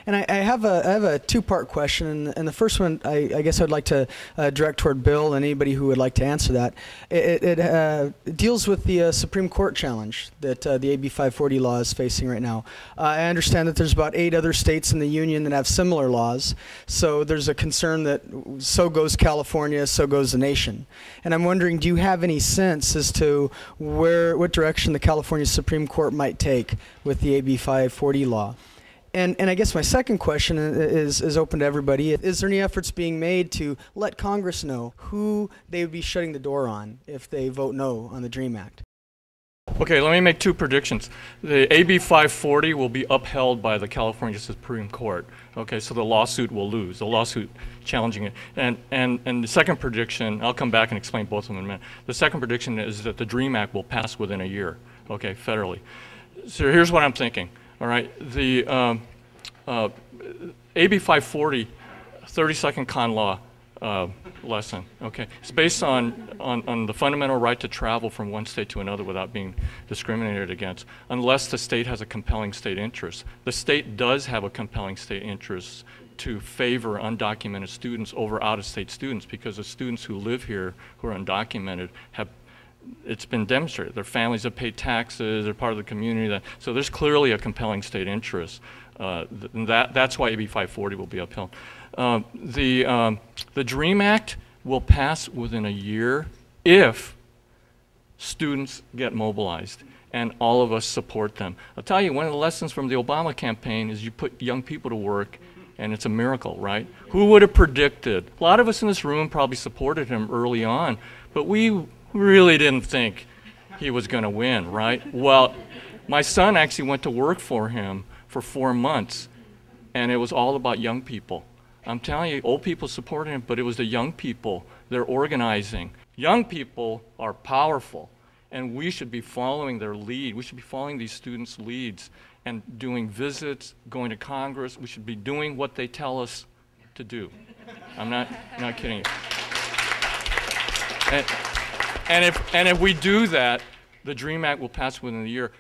And I have a two-part question, and the first one I guess I'd like to direct toward Bill and anybody who would like to answer that. It deals with the Supreme Court challenge that the AB 540 law is facing right now. I understand that there's about 8 other states in the union that have similar laws, so there's a concern that so goes California, so goes the nation. And I'm wondering, do you have any sense as to what direction the California Supreme Court might take with the AB 540 law? And I guess my second question is open to everybody. Is there any efforts being made to let Congress know who they would be shutting the door on if they vote no on the DREAM Act? Okay, let me make 2 predictions. The AB 540 will be upheld by the California Supreme Court. Okay, so the lawsuit will lose, the lawsuit challenging it. And the second prediction, I'll come back and explain both of them in a minute. The second prediction is that the DREAM Act will pass within a year, okay, federally. So here's what I'm thinking. All right, the AB 540, 30-second con law lesson. Okay, it's based on the fundamental right to travel from one state to another without being discriminated against, unless the state has a compelling state interest. The state does have a compelling state interest to favor undocumented students over out-of-state students, because the students who live here who are undocumented have, it's been demonstrated, their families have paid taxes, they're part of the community, so there's clearly a compelling state interest. That's why AB 540 will be upheld. The DREAM Act will pass within a year if students get mobilized and all of us support them. I'll tell you, one of the lessons from the Obama campaign is you put young people to work and it's a miracle, right? Who would have predicted? A lot of us in this room probably supported him early on, but we really didn't think he was going to win, right? Well, my son actually went to work for him for 4 months, and it was all about young people. I'm telling you, old people supported him, but it was the young people. They're organizing. Young people are powerful, and we should be following their lead. We should be following these students' leads and doing visits, going to Congress. We should be doing what they tell us to do. I'm not kidding you. And if we do that, the DREAM Act will pass within a year.